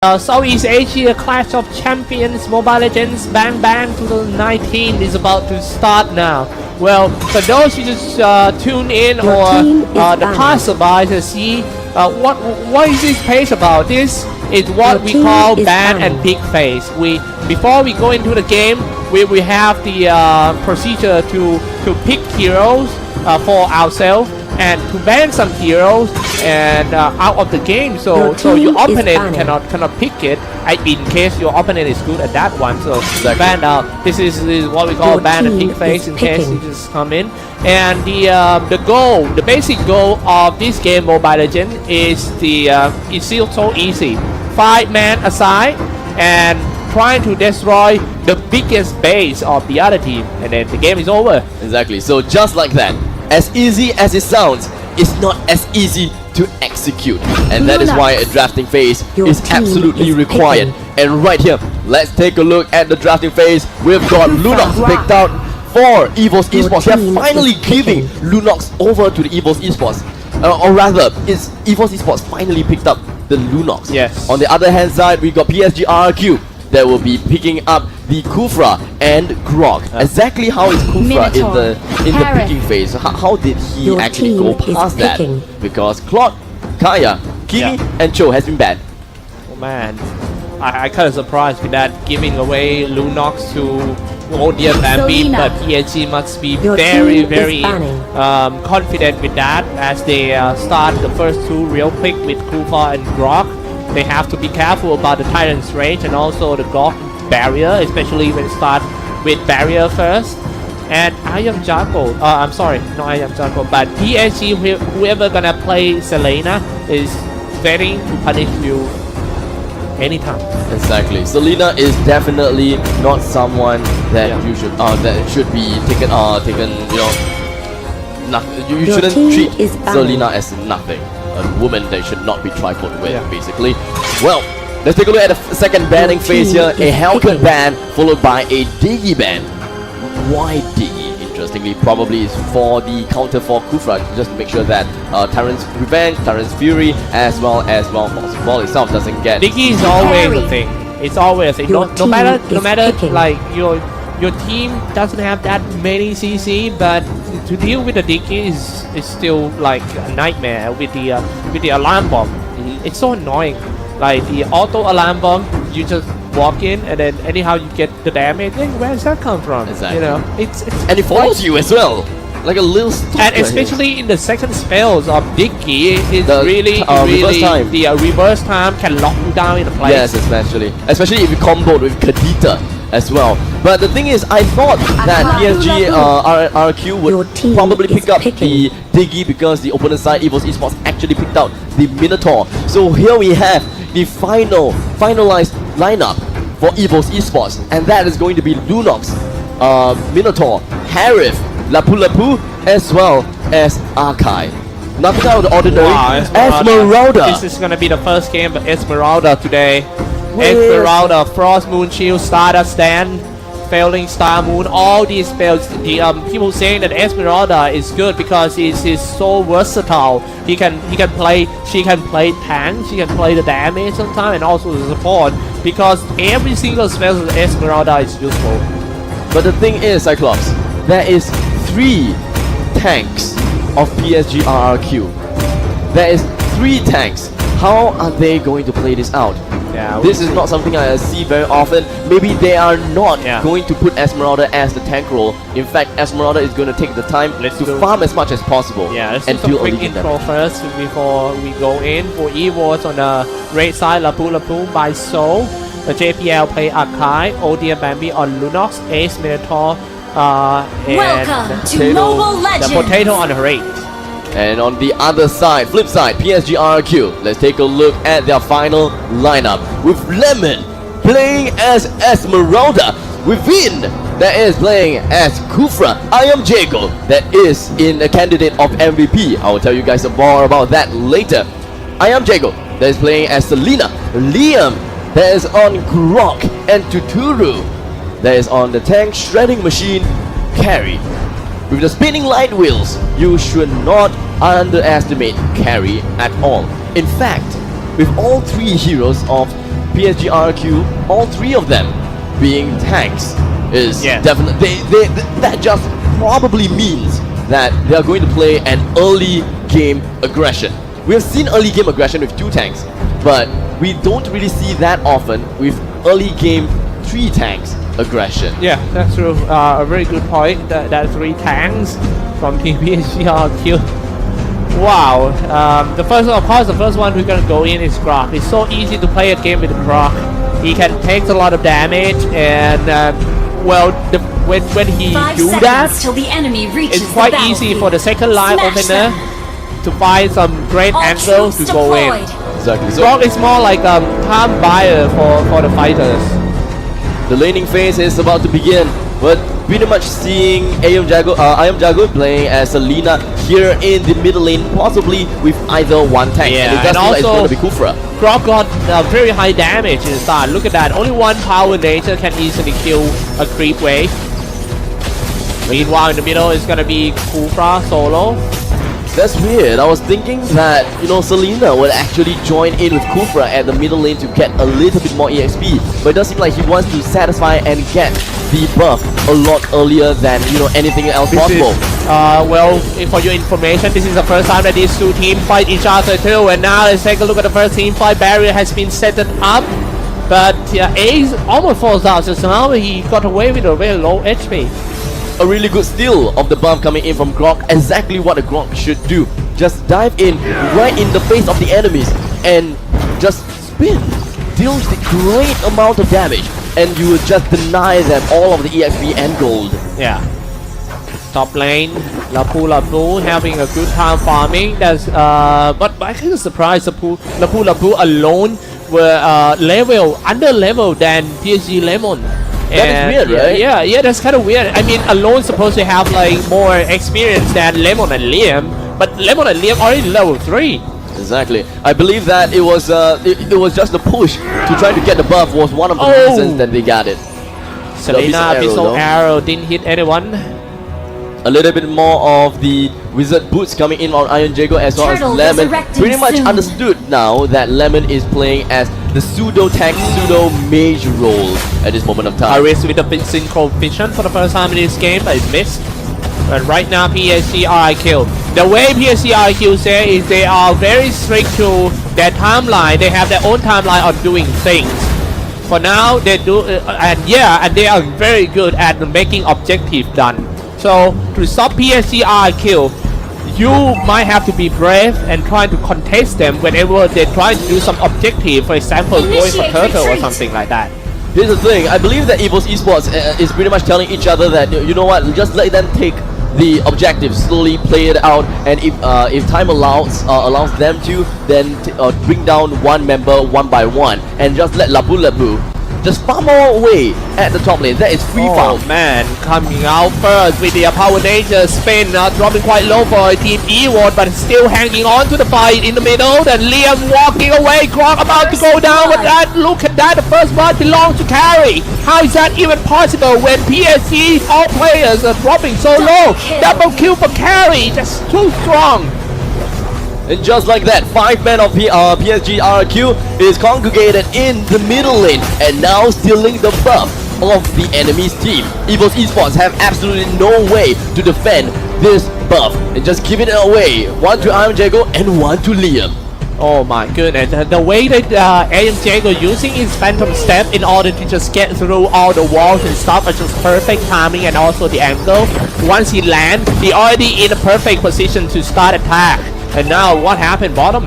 Southeast Asia Clash of Champions Mobile Legends Bang Bang 2019 is about to start now. Well, for those who just tune in or the passerby to see what is this page about, this is what we call ban and pick phase. Before we go into the game, we have the procedure to pick heroes for ourselves and to ban some heroes and out of the game, so your opponent cannot pick it in case your opponent is good at that one. So ban out. This is what we call ban and pick phase in case you just come in. And the basic goal of this game Mobile Legends is it's still so easy. 5 men aside and trying to destroy the biggest base of the other team, and then the game is over. Exactly. So just like that, as easy as it sounds, it's not as easy to execute, and that is why a drafting phase is absolutely required. And right here, let's take a look at the drafting phase. We've got Lunox picked out for Evo's Esports. They're finally giving Lunox over to the Evo's Esports, or rather, it's Evo's Esports finally picked up the Lunox. Yes. On the other hand side, we got PSG RRQ that will be picking up the Kufra and Grog. Exactly how is Kufra in the picking phase? How did he actually go past that? Because Claude, Kaya, Kimi, and Cho has been banned. Oh man, I kind of surprised with that, giving away Lunox to Odium Bambi, but PSG must be very confident with that as they start the first 2 real quick with Kufra and Grog. They have to be careful about the Tyrant's range and also the Grog barrier, especially when start with barrier first. And I am Jaco. I'm sorry, no I am Jaco, but PSG, whoever gonna play Selena is ready to punish you anytime. Exactly. Selena is definitely not someone that you should that should be taken you shouldn't treat Selena as nothing. A woman that should not be trifled with, basically. Well, let's take a look at the second banning phase here. A Hellcat ban followed by a Diggy ban. Why Diggy? Interestingly, probably is for the counter for Kufra, just to make sure that Tyrant's Revenge, Tyrant's Fury, as well as Fox Ball itself doesn't get. Diggy is always a thing. It's always a thing. No matter like your team doesn't have that many CC, but to deal with the Diggy is still like a nightmare with the alarm bomb. It's so annoying. Like the auto alarm bomb, you just walk in and then anyhow you get the damage. Like, where does that come from? Exactly. You know, it's and it follows you as well, like a little stalker. And especially in the second spells of Diggy, it's really the reverse time can lock you down in a place. Yes, especially if you comboed with Kadita as well. But the thing is, I thought that PSG RRQ would probably pick up the Diggy because the opponent side Evo's Esports actually picked out the Minotaur. So here we have the finalized lineup for Evo's Esports, and that is going to be Lunox, Minotaur, Harith, Lapu Lapu, as well as Arkai. Nothing out of the ordinary. Wow, Esmeralda. This is gonna be the first game of Esmeralda today. Esmeralda, Frost Moon Shield, Stardust Stand, Failing Star Moon, all these spells. The people saying that Esmeralda is good because he's so versatile. She can play tank, she can play the damage sometimes, and also the support, because every single spell of Esmeralda is useful. But the thing is, Cyclops, there is 3 tanks of PSG RRQ. There is 3 tanks. How are they going to play this out? Yeah, this is not something I see very often. Maybe they are not going to put Esmeralda as the tank role. In fact, Esmeralda is going to take the time to farm as much as possible. Yeah, let's do some quick intro first before we go in. For Evo's on the right side, Lapu Lapu by Soul. The JPL play Arkai, Odium Bambi on Lunox, Ace Minotaur, Welcome to Mobile Legends. The Potato on the right. And on the other side, flip side, PSG RRQ. Let's take a look at their final lineup. With Lemon playing as Esmeralda. With Vin, that is playing as Kufra. I am Jago, that is in a candidate of MVP. I will tell you guys more about that later. I am Jago, that is playing as Selena. Liam, that is on Grok. And Tuturu, that is on the tank shredding machine, Carry. With the spinning light wheels, you should not underestimate Carry at all. In fact, with all 3 heroes of PSG RRQ, all three of them being tanks is Yeah. definitely that just probably means that they are going to play an early game aggression. We have seen early game aggression with 2 tanks, but we don't really see that often with early game 3 tanks aggression. Yeah, that's true. A very good point. That 3 tanks from Team PSG RRQ. Wow. The first one we're gonna go in is Grok. It's so easy to play a game with Grok. He can take a lot of damage, and when he 5 do seconds that, till the enemy reaches it's quite the easy battlefield. for the second line Smash opener them. to find some great All angles to troops go in. deployed. Exactly. So Grok is more like a time buyer for the fighters. the laning phase is about to begin. But pretty much seeing I Am Jago playing as Selena here in the middle lane, possibly with either one tank. Yeah, and it does and look like it's also- going to be Kufra. Grok got very high damage in the start. Look at that. Only one power nature can easily kill a creep wave. Meanwhile, in the middle is gonna be Kufra solo. That's weird. I was thinking that, Selena would actually join in with Kufra at the middle lane to get a little bit more EXP. But it does seem like he wants to satisfy and get the buff a lot earlier than, anything else possible. For your information, this is the first time that these 2 teams fight each other too. And now let's take a look at the first team fight. Barrier has been set up, but Ace almost falls out just now. He got away with a very low HP. A really good steal of the buff coming in from Grok. Exactly what a Grok should do. Just dive in right in the face of the enemies and just spin. Deals the great amount of damage, and you will just deny them all of the EXP and gold. Yeah. Top lane, Lapu having a good time farming. That's but I kind of surprised Lapu alone were under level than PSG Lemon. That is weird, right? Yeah, that's kind of weird. I mean, alone supposed to have like more experience than Lemon and Liam, but Lemon and Liam already level 3. Exactly. I believe that it was just the push to try to get the buff was one of the Oh. reasons that they got it. Selena Abyssal Arrow didn't hit anyone. A little bit more of the wizard boots coming in on Iron Jago as well as Turtle Lemon. resurrecting Pretty much soon. understood now that Lemon is playing as the pseudo tank, pseudo mage role at this moment of time. Iris with a bit synchro vision for the first time in this game, but it missed. But right now PSG RRQ. The way PSG RRQ say is they are very strict to their timeline. They have their own timeline on doing things. For now, they do, and they are very good at making objective done. So to stop PSG RRQ, you might have to be brave and try to contest them whenever they try to do some objective. For example, going for Initiate turtle or retreat. something like that. Here's the thing, I believe that EVO's Esports is pretty much telling each other that, you know what, just let them take the objective, slowly play it out, and if time allows them to, then bring down one member one by one, and just let Lapu just farm more away at the top lane. That is free farm. Oh man, coming out first with the power nature spin, dropping quite low for Team Eward, but still hanging on to the fight in the middle. Then Liam walking away, Grok about to go down with that. Look at that, the first blood belongs to Carry. How is that even possible when PSG all players are dropping so low? Double kill for Carry, just too strong. And just like that, 5 men of PSG RRQ is congregated in the middle lane and now stealing the buff of the enemy's team. EVO's Esports have absolutely no way to defend this buff and just giving it away. One to Iron Jago and one to Liam. Oh my goodness, the way that AM Jago using his Phantom Step in order to just get through all the walls and stuff are just perfect timing, and also the angle. Once he lands, he already in a perfect position to start attack. And now what happened bottom?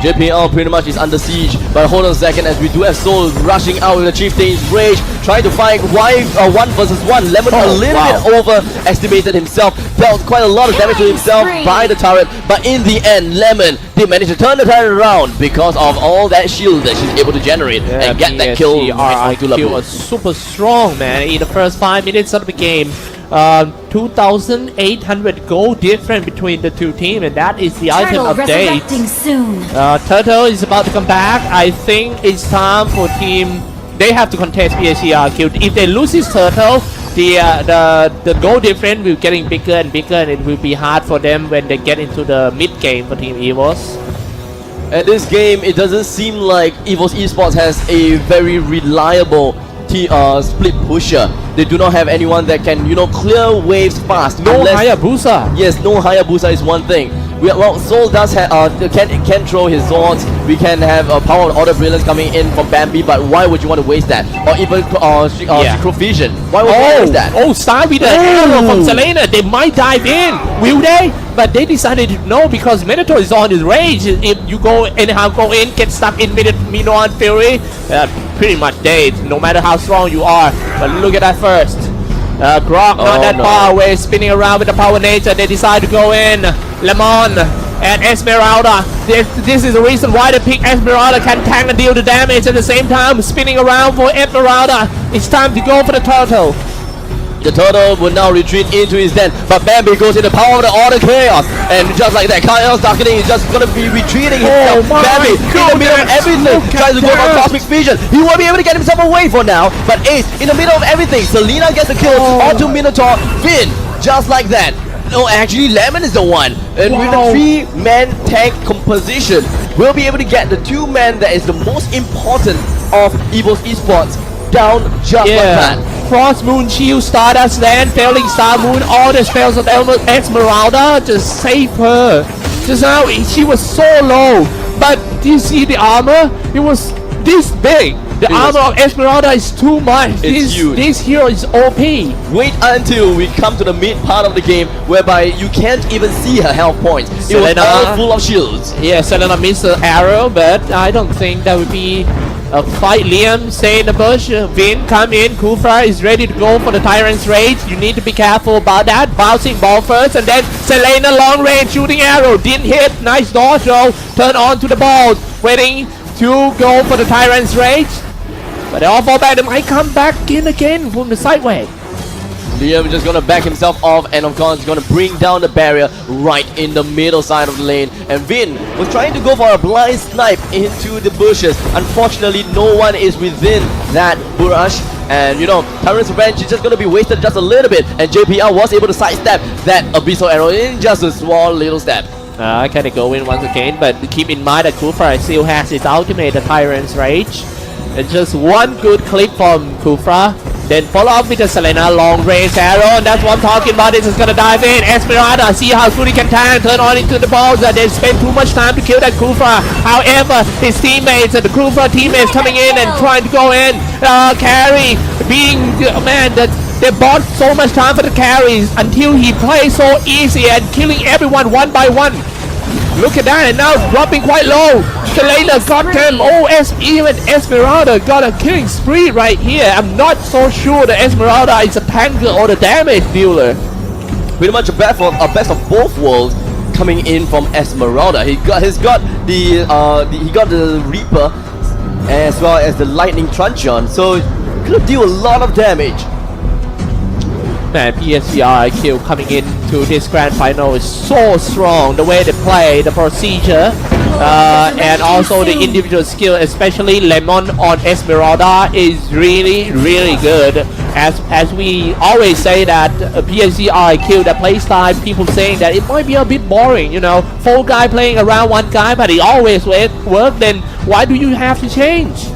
JPL pretty much is under siege, but hold on a second as we do have Soul rushing out with the Chieftain's Rage, trying to find 1 versus 1. Lemon a little bit overestimated himself, dealt quite a lot of damage to himself by the turret, but in the end, Lemon did manage to turn the turret around because of all that shield that she's able to generate and get that kill right onto RRQ Lapu. was super strong, man, in the first 5 minutes of the game. 2,800 gold difference between the 2 teams, and that is the item Turtle update. resurrecting soon. Turtle is about to come back. I think it's time for team. They have to contest PSG RRQ. If they lose this Turtle, the goal difference will getting bigger and bigger, and it will be hard for them when they get into the mid game for Team EVOS. At this game, it doesn't seem like EVO's Esports has a very reliable split pusher. They do not have anyone that can, clear waves fast. No unless- Hayabusa. Yes, no Hayabusa is one thing. Well, Soul does have can throw his swords. We can have power and order brilliance coming in from Bambi, but why would you want to waste that? Or even Synchrovision. Why would you waste that? Star with the arrow from Selena. They might dive in, will they? But they decided no because Minotaur is on his rage. If you go in, get stuck in Minotaur and Fury, pretty much dead. No matter how strong you are. But look at that first. Grok not that far away, spinning around with the power nature. They decide to go in. Lemon and Esmeralda. This is the reason why they pick Esmeralda, can tank and deal the damage at the same time. Spinning around for Esmeralda. It's time to go for the turtle. The turtle will now retreat into his den, but Bambi goes in the power of the order chaos, and just like that, Kyle's darkening is just gonna be retreating himself. Bambi in the middle of everything tries to go for cosmic vision. He won't be able to get himself away for now, but Ace in the middle of everything. Selena gets the kill onto Minotaur. Finn, just like that. No, actually Lemon is the one, and with the 3-man tank composition, we'll be able to get the 2 men that is the most important of EVO's Esports down just like that. Frost Moon Shield, Stardust Land, Failing Star Moon, all the spells of Esmeralda just save her. Just now she was so low, but do you see the armor? It was this big. The armor of Esmeralda is too much. It's huge. This hero is OP. Wait until we come to the mid part of the game, whereby you can't even see her health points. It was all full of shields. Yeah, Selena missed the arrow, but I don't think that would be a fight. Liam stay in the bush. Vin come in. Kufra is ready to go for the Tyrant's Rage. You need to be careful about that. Bouncing ball first, and then Selena long range shooting arrow. Didn't hit. Nice dodge throw. Turn on to the ball. Waiting to go for the Tyrant's Rage. But they all fall back. They might come back in again from the sideway. Liam just gonna back himself off, and of course gonna bring down the barrier right in the middle side of the lane. And Vin was trying to go for a blind snipe into the bushes. Unfortunately, no one is within that bush. And Tyrant's Revenge is just gonna be wasted just a little bit. And JPL was able to sidestep that abyssal arrow in just a small little step. Can they go in once again? But keep in mind that Kufra still has his ultimate, the Tyrant's Rage. And just one good clip from Kufra. Then follow up with the Selena long range arrow, and that's what I'm talking about. This is gonna dive in. Esmeralda, see how Fury can tank, turn on into the balls. They spend too much time to kill that Kufra. However, his teammates and the Kufra teammates coming in and trying to go in. Carry being they bought so much time for the carries until he plays so easy and killing everyone one by one. Look at that, and now dropping quite low. Selena got him. Even Esmeralda got a killing spree right here. I'm not so sure that Esmeralda is a tanker or the damage dealer. Pretty much a best of both worlds coming in from Esmeralda. He got the Reaper as well as the Lightning Truncheon, so could deal a lot of damage. Man, PSG RRQ coming into this grand final is so strong. The way they play, the procedure, and also the individual skill, especially Lemon on Esmeralda, is really, really good. As we always say that PSG RRQ, the play style, people saying that it might be a bit boring, 4 guy playing around 1 guy, but it always work. Then why do you have to change?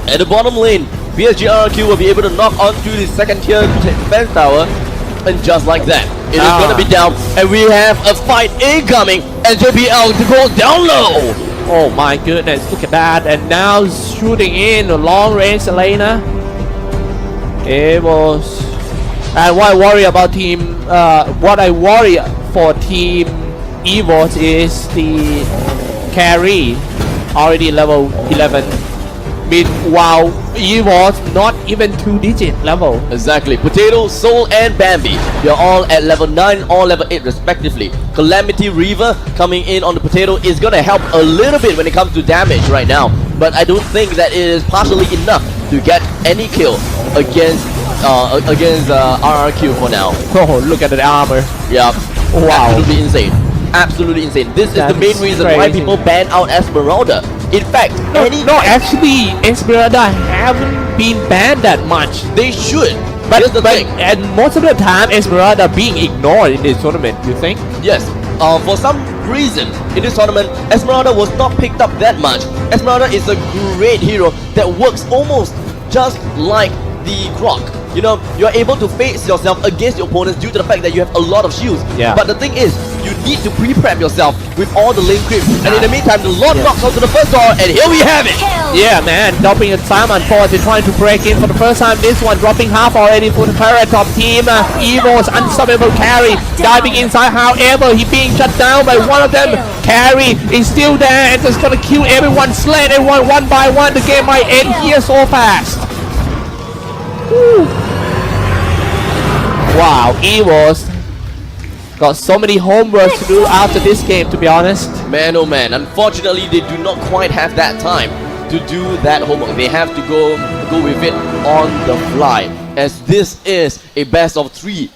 At the bottom lane, PSG RRQ will be able to knock onto the second tier defense tower, and just like that, it is going to be down, and we have a fight incoming, and JPL to go down low. Oh my goodness, look at that, and now shooting in the long range Selena. It was, and what I worry about what I worry for team EVOS is the carry, already level 11. Meanwhile, EVOS not even 2-digit level. Exactly. Potato, Soul, and Bambi, they're all at level 9 or level 8 respectively. Calamity Reaver coming in on the Potato is gonna help a little bit when it comes to damage right now, but I don't think that it is partially enough to get any kill against RRQ for now. Oh, look at the armor. Yeah. Wow. Absolutely insane. Absolutely insane. This is the main reason why people ban out Esmeralda. In fact, actually, Esmeralda haven't been banned that much. They should. But and most of the time, Esmeralda being ignored in this tournament. You think? Yes. For some reason in this tournament, Esmeralda was not picked up that much. Esmeralda is a great hero that works almost just like the Croc. You know, you're able to face yourself against your opponents due to the fact that you have a lot of shields. Yeah. But the thing is, you need to pre-prep yourself with all the lane creeps. And in the meantime, the Lord knocks onto the first tower, and here we have it! Kill. Yeah, man, dropping a time on force and trying to break in for the first time. This one dropping half already for the Terra top team. Evo's unstoppable carry diving inside. However, he being shut down by one of them. Carry is still there and just gonna kill everyone, slay everyone one by one. The game might end here so fast. Woo. Wow, Evo's got so many homeworks to do after this game, to be honest. Man, oh man, unfortunately they do not quite have that time to do that homework. They have to go with it on the fly, as this is a best of 3